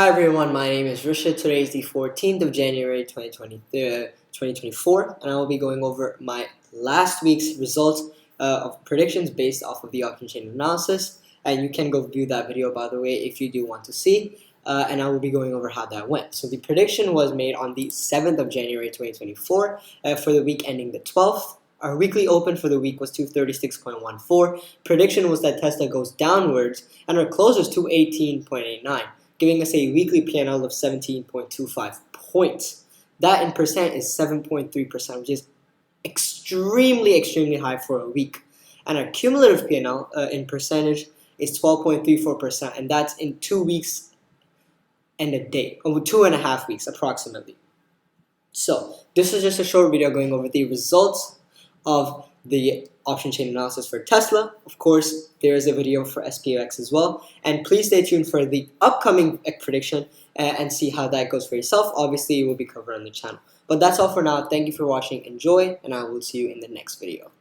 Hi everyone, my name is Rishit. Today is the 14th of January 2024 and I will be going over my last week's results of predictions based off of the option chain analysis, and you can go view that video by the way if you do want to see, and I will be going over how that went. So the prediction was made on the 7th of January 2024 for the week ending the 12th. Our weekly open for the week was 236.14. Prediction was that Tesla goes downwards and our close was 218.89. Giving us a weekly PNL of 17.25 points. That in percent is 7.3%, which is extremely high for a week. And our cumulative PNL in percentage is 12.34%, and that's in 2 weeks and a day, over 2.5 weeks approximately. So this is just a short video going over the results of the option chain analysis for Tesla. Of course, there is a video for SPX as well, and please stay tuned for the upcoming prediction and see how that goes for yourself. Obviously, it will be covered on the channel. But that's all for now. Thank you for watching. Enjoy, and I will see you in the next video.